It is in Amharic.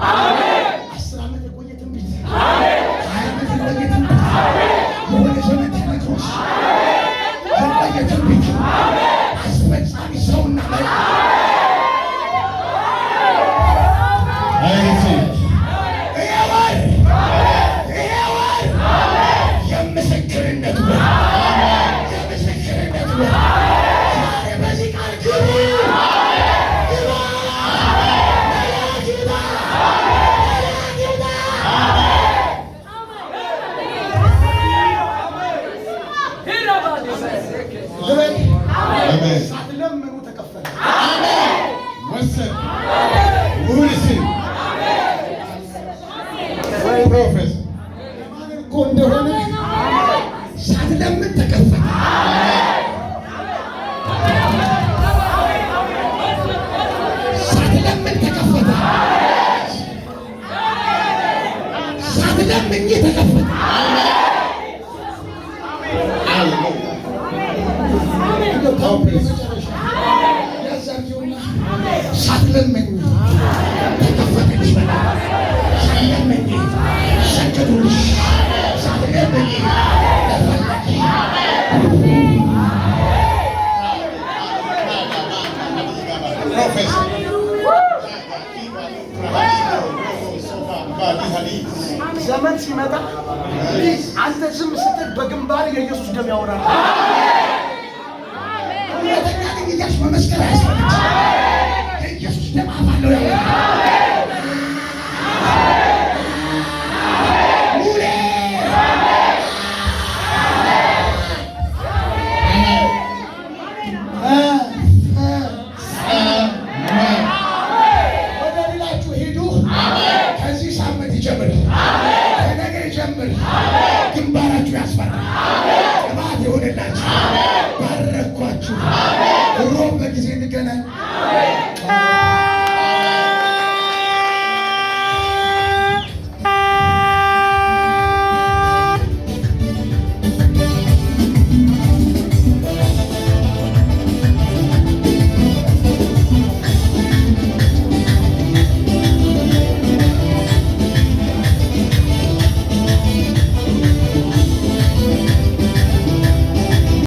10 ዓመት የቆየ ትንቢት 20 ዓመት የቆየ ትንቢት የሆነ ዘመን ተነግሮሽ የቆየ ትንቢት አስፈጻሚ ሰውና የምስክርነት በዚህ ቃል ሳትለምኑ ተከፈለ። ወሰን ውልስ ፕሮፌሰር እኮ እንደሆነ ሳትለምን ተከፈለ። ሳትለምን ተከፈተ። ሳትለምን ተከፈተ። ሳትለምኝ ተከፈተልሽ። ሳትለምኝ ሰገዱልሽ። ሳትለምኝ ዘመን ሲመጣ አንተ ዝም ስትል በግንባር የኢየሱስ ደም ያወራል። መመስከር ያስፈልጋል። የኢየሱስ ደም አፋለው